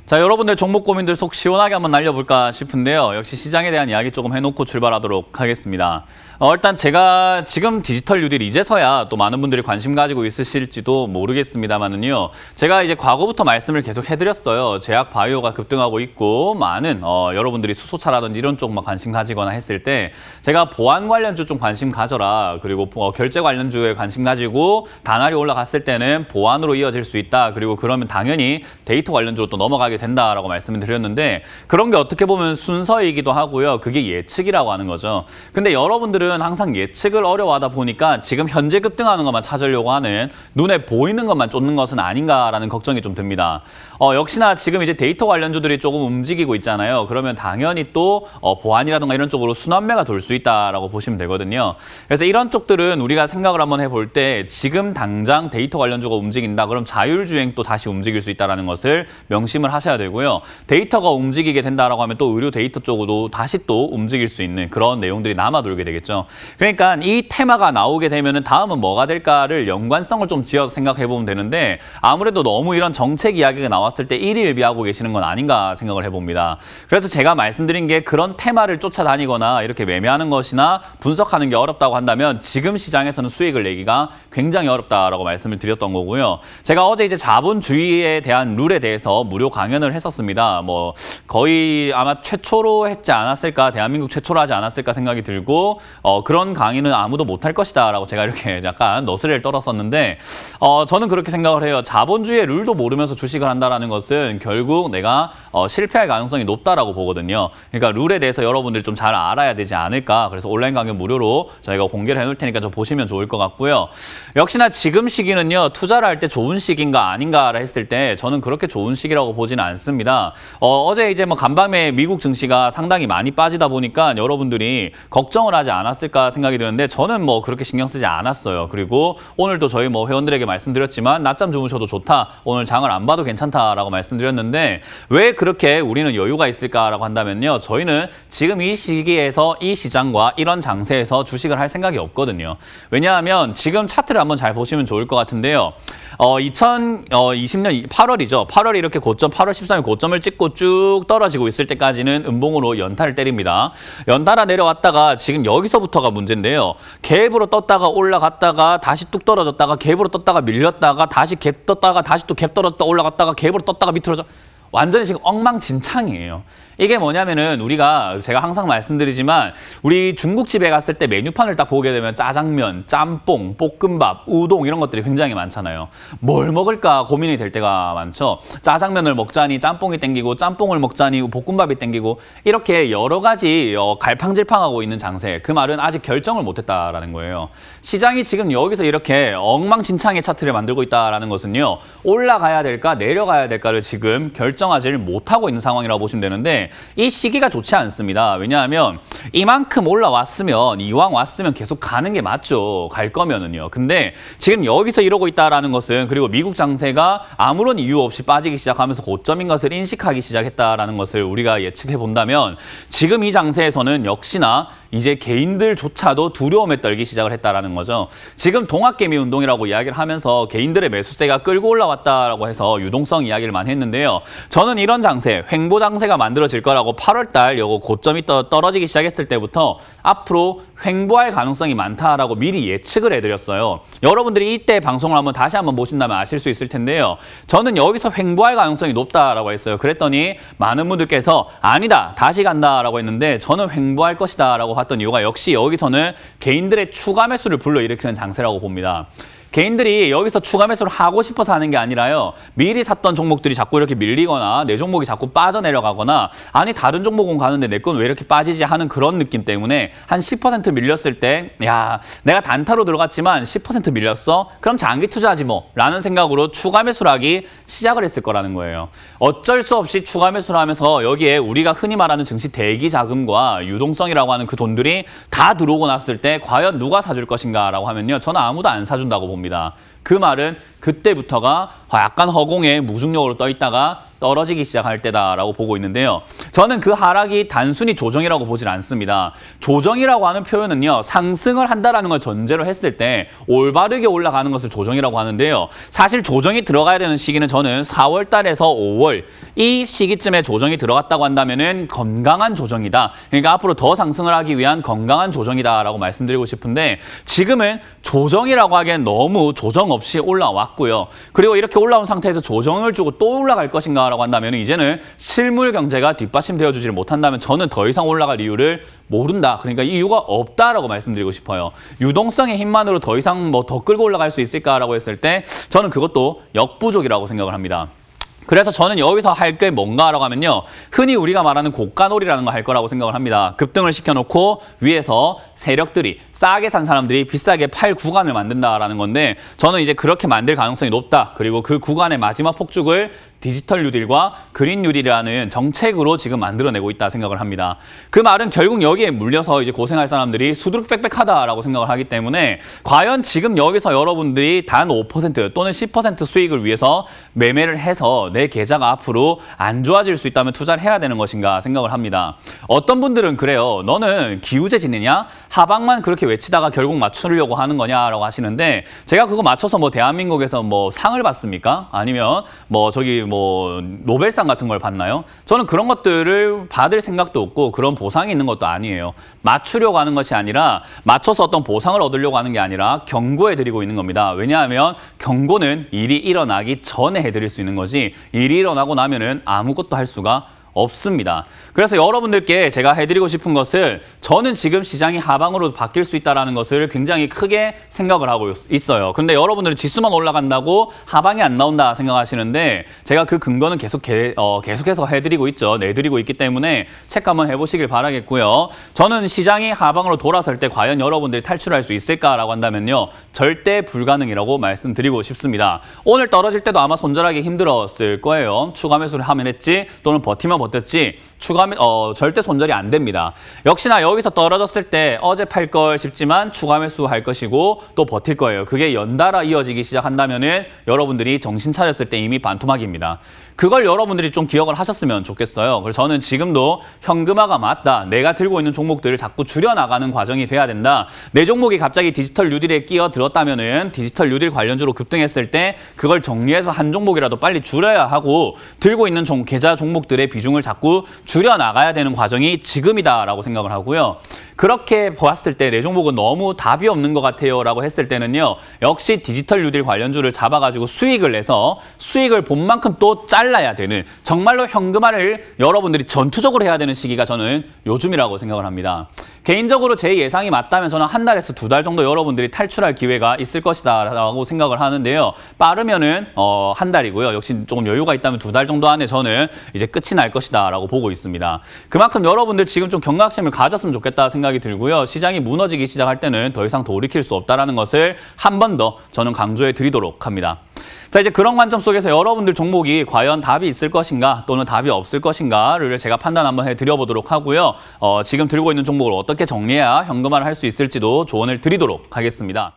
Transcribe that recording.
자, 여러분들 종목 고민들 속 시원하게 한번 날려볼까 싶은데요. 역시 시장에 대한 이야기 조금 해놓고 출발하도록 하겠습니다. 일단 제가 지금 디지털 뉴딜 이제서야 또 많은 분들이 관심 가지고 있으실지도 모르겠습니다만은요. 제가 이제 과거부터 말씀을 계속 해드렸어요. 제약 바이오가 급등하고 있고 많은 여러분들이 수소차라든지 이런 쪽만 관심 가지거나 했을 때 제가 보안 관련주 좀 관심 가져라. 그리고 결제 관련주에 관심 가지고 단알이 올라갔을 때는 보안으로 이어질 수 있다. 그리고 그러면 당연히 데이터 관련주로 또 넘어가게 된다라고 말씀을 드렸는데 그런 게 어떻게 보면 순서이기도 하고요. 그게 예측이라고 하는 거죠. 근데 여러분들은 항상 예측을 어려워하다 보니까 지금 현재 급등하는 것만 찾으려고 하는 눈에 보이는 것만 쫓는 것은 아닌가라는 걱정이 좀 듭니다. 역시나 지금 이제 데이터 관련주들이 조금 움직이고 있잖아요. 그러면 당연히 또 보안이라든가 이런 쪽으로 순환매가 돌 수 있다라고 보시면 되거든요. 그래서 이런 쪽들은 우리가 생각을 한번 해볼 때 지금 당장 데이터 관련주가 움직인다. 그럼 자율주행 또 다시 움직일 수 있다는 것을 명심을 하셔야 되고요. 데이터가 움직이게 된다라고 하면 또 의료 데이터 쪽으로 다시 또 움직일 수 있는 그런 내용들이 남아 돌게 되겠죠. 그러니까 이 테마가 나오게 되면은 다음은 뭐가 될까를 연관성을 좀 지어서 생각해 보면 되는데 아무래도 너무 이런 정책 이야기가 나왔을 때 일희일비하고 계시는 건 아닌가 생각을 해봅니다. 그래서 제가 말씀드린 게 그런 테마를 쫓아다니거나 이렇게 매매하는 것이나 분석하는 게 어렵다고 한다면 지금 시장에서는 수익을 내기가 굉장히 어렵다라고 말씀을 드렸던 거고요. 제가 어제 이제 자본주의에 대한 룰에 대해서 무료 강연을 했었습니다. 뭐 거의 아마 최초로 했지 않았을까, 대한민국 최초로 하지 않았을까 생각이 들고 그런 강의는 아무도 못할 것이다 라고 제가 이렇게 약간 너스레를 떨었었는데 저는 그렇게 생각을 해요. 자본주의의 룰도 모르면서 주식을 한다는 것은 결국 내가 실패할 가능성이 높다라고 보거든요. 그러니까 룰에 대해서 여러분들이 좀 잘 알아야 되지 않을까. 그래서 온라인 강연 무료로 저희가 공개를 해놓을 테니까 좀 보시면 좋을 것 같고요. 역시나 지금 시기는요. 투자를 할 때 좋은 시기인가 아닌가를 했을 때 저는 그렇게 좋은 시기라고 보지는 않습니다. 어제 이제 뭐 간밤에 미국 증시가 상당히 많이 빠지다 보니까 여러분들이 걱정을 하지 않았을까 생각이 드는데 저는 뭐 그렇게 신경 쓰지 않았어요. 그리고 오늘도 저희 뭐 회원들에게 말씀드렸지만 낮잠 주무셔도 좋다. 오늘 장을 안 봐도 괜찮다라고 말씀드렸는데 왜 그렇게 우리는 여유가 있을까라고 한다면요. 저희는 지금 이 시기에서 이 시장과 이런 장세에서 주식을 할 생각이 없거든요. 왜냐하면 지금 차트를 한번 잘 보시면 좋을 것 같은데요. 2020년 8월이죠. 8월이 이렇게 고점, 8월 13일 고점을 찍고 쭉 떨어지고 있을 때까지는 음봉으로 연타를 때립니다. 연타라 내려왔다가 지금 여기서부터가 문제인데요. 갭으로 떴다가 올라갔다가 다시 뚝 떨어졌다가 갭으로 떴다가 밀렸다가 다시 갭 떴다가 다시 또 갭 떨어졌다 올라갔다가 갭으로 떴다가 밑으로 완전히 지금 엉망진창이에요. 이게 뭐냐면은 우리가 제가 항상 말씀드리지만 우리 중국집에 갔을 때 메뉴판을 딱 보게 되면 짜장면, 짬뽕, 볶음밥, 우동 이런 것들이 굉장히 많잖아요. 뭘 먹을까 고민이 될 때가 많죠. 짜장면을 먹자니 짬뽕이 땡기고 짬뽕을 먹자니 볶음밥이 땡기고 이렇게 여러 가지 갈팡질팡하고 있는 장세. 그 말은 아직 결정을 못했다라는 거예요. 시장이 지금 여기서 이렇게 엉망진창의 차트를 만들고 있다라는 것은요. 올라가야 될까 내려가야 될까를 지금 결정하지를 못하고 있는 상황이라고 보시면 되는데 이 시기가 좋지 않습니다. 왜냐하면 이만큼 올라왔으면 이왕 왔으면 계속 가는 게 맞죠. 갈 거면은요. 근데 지금 여기서 이러고 있다라는 것은 그리고 미국 장세가 아무런 이유 없이 빠지기 시작하면서 고점인 것을 인식하기 시작했다라는 것을 우리가 예측해 본다면 지금 이 장세에서는 역시나 이제 개인들조차도 두려움에 떨기 시작을 했다라는 거죠. 지금 동학개미 운동이라고 이야기를 하면서 개인들의 매수세가 끌고 올라왔다라고 해서 유동성 이야기를 많이 했는데요. 저는 이런 장세, 횡보 장세가 만들어질 거라고 8월달 요거 고점이 떨어지기 시작했을 때부터 앞으로 횡보할 가능성이 많다라고 미리 예측을 해드렸어요. 여러분들이 이때 방송을 다시 한번 보신다면 아실 수 있을 텐데요. 저는 여기서 횡보할 가능성이 높다라고 했어요. 그랬더니 많은 분들께서 아니다, 다시 간다라고 했는데 저는 횡보할 것이다라고 봤던 이유가 역시 여기서는 개인들의 추가 매수를 불러일으키는 장세라고 봅니다. 개인들이 여기서 추가 매수를 하고 싶어서 하는 게 아니라요. 미리 샀던 종목들이 자꾸 이렇게 밀리거나 내 종목이 자꾸 빠져내려가거나 아니 다른 종목은 가는데 내 건 왜 이렇게 빠지지 하는 그런 느낌 때문에 한 10% 밀렸을 때 야, 내가 단타로 들어갔지만 10% 밀렸어? 그럼 장기 투자하지 뭐 라는 생각으로 추가 매수를 하기 시작을 했을 거라는 거예요. 어쩔 수 없이 추가 매수를 하면서 여기에 우리가 흔히 말하는 증시 대기 자금과 유동성이라고 하는 그 돈들이 다 들어오고 났을 때 과연 누가 사줄 것인가 라고 하면요. 저는 아무도 안 사준다고 봅니다. 그 말은 그때부터가 약간 허공에 무중력으로 떠 있다가 떨어지기 시작할 때다라고 보고 있는데요. 저는 그 하락이 단순히 조정이라고 보질 않습니다. 조정이라고 하는 표현은요, 상승을 한다라는 걸 전제로 했을 때 올바르게 올라가는 것을 조정이라고 하는데요. 사실 조정이 들어가야 되는 시기는 저는 4월 달에서 5월 이 시기쯤에 조정이 들어갔다고 한다면은 건강한 조정이다. 그러니까 앞으로 더 상승을 하기 위한 건강한 조정이다라고 말씀드리고 싶은데 지금은 조정이라고 하기엔 너무 조정 없이 올라왔고요. 그리고 이렇게 올라온 상태에서 조정을 주고 또 올라갈 것인가 라고 한다면 이제는 실물 경제가 뒷받침되어 주지를 못한다면 저는 더 이상 올라갈 이유를 모른다. 그러니까 이유가 없다라고 말씀드리고 싶어요. 유동성의 힘만으로 더 이상 뭐 더 끌고 올라갈 수 있을까라고 했을 때 저는 그것도 역부족이라고 생각을 합니다. 그래서 저는 여기서 할 게 뭔가라고 하면요. 흔히 우리가 말하는 고가놀이라는 거 할 거라고 생각을 합니다. 급등을 시켜놓고 위에서 세력들이 싸게 산 사람들이 비싸게 팔 구간을 만든다라는 건데 저는 이제 그렇게 만들 가능성이 높다. 그리고 그 구간의 마지막 폭죽을 디지털 뉴딜과 그린 뉴딜이라는 정책으로 지금 만들어내고 있다 생각을 합니다. 그 말은 결국 여기에 물려서 이제 고생할 사람들이 수두룩 빽빽하다라고 생각을 하기 때문에 과연 지금 여기서 여러분들이 단 5% 또는 10% 수익을 위해서 매매를 해서 내 계좌가 앞으로 안 좋아질 수 있다면 투자를 해야 되는 것인가 생각을 합니다. 어떤 분들은 그래요. 너는 기우제 지내냐? 하방만 그렇게 외치다가 결국 맞추려고 하는 거냐라고 하시는데 제가 그거 맞춰서 뭐 대한민국에서 뭐 상을 받습니까? 아니면 뭐 저기 뭐 노벨상 같은 걸 받나요? 저는 그런 것들을 받을 생각도 없고 그런 보상이 있는 것도 아니에요. 맞추려고 하는 것이 아니라 맞춰서 어떤 보상을 얻으려고 하는 게 아니라 경고해드리고 있는 겁니다. 왜냐하면 경고는 일이 일어나기 전에 해드릴 수 있는 거지 일이 일어나고 나면은 아무것도 할 수가 없습니다. 그래서 여러분들께 제가 해드리고 싶은 것을 저는 지금 시장이 하방으로 바뀔 수 있다는 것을 굉장히 크게 생각을 하고 있어요. 그런데 여러분들은 지수만 올라간다고 하방이 안 나온다 생각하시는데 제가 그 근거는 계속해서 해드리고 있죠. 내드리고 있기 때문에 체크 한번 해보시길 바라겠고요. 저는 시장이 하방으로 돌아설 때 과연 여러분들이 탈출할 수 있을까라고 한다면요. 절대 불가능이라고 말씀드리고 싶습니다. 오늘 떨어질 때도 아마 손절하기 힘들었을 거예요. 추가 매수를 하면 했지 또는 버티면 버텼지 절대 손절이 안 됩니다. 역시나 여기서 떨어졌을 때 어제 팔 걸 싶지만 추가 매수할 것이고 또 버틸 거예요. 그게 연달아 이어지기 시작한다면은 여러분들이 정신 차렸을 때 이미 반토막입니다. 그걸 여러분들이 좀 기억을 하셨으면 좋겠어요. 그래서 저는 지금도 현금화가 맞다. 내가 들고 있는 종목들을 자꾸 줄여나가는 과정이 돼야 된다. 내 종목이 갑자기 디지털 뉴딜에 끼어들었다면은 디지털 뉴딜 관련주로 급등했을 때 그걸 정리해서 한 종목이라도 빨리 줄여야 하고 들고 있는 계좌 종목들의 비중을 자꾸 줄여나가야 되는 과정이 지금이다라고 생각을 하고요. 그렇게 봤을 때 내 종목은 너무 답이 없는 것 같아요 라고 했을 때는요. 역시 디지털 뉴딜 관련주를 잡아가지고 수익을 내서 수익을 본 만큼 또 잘라야 되는 정말로 현금화를 여러분들이 전투적으로 해야 되는 시기가 저는 요즘이라고 생각을 합니다. 개인적으로 제 예상이 맞다면 저는 한 달에서 두 달 정도 여러분들이 탈출할 기회가 있을 것이다 라고 생각을 하는데요. 빠르면은 한 달이고요. 역시 조금 여유가 있다면 두 달 정도 안에 저는 이제 끝이 날 것이다 라고 보고 있습니다. 그만큼 여러분들 지금 좀 경각심을 가졌으면 좋겠다 생각이 들고요. 시장이 무너지기 시작할 때는 더 이상 돌이킬 수 없다는 것을 한 번 더 저는 강조해 드리도록 합니다. 자, 이제 그런 관점 속에서 여러분들 종목이 과연 답이 있을 것인가 또는 답이 없을 것인가를 제가 판단 한번 해드려보도록 하고요. 지금 들고 있는 종목을 어떻게 정리해야 현금화를 할 수 있을지도 조언을 드리도록 하겠습니다.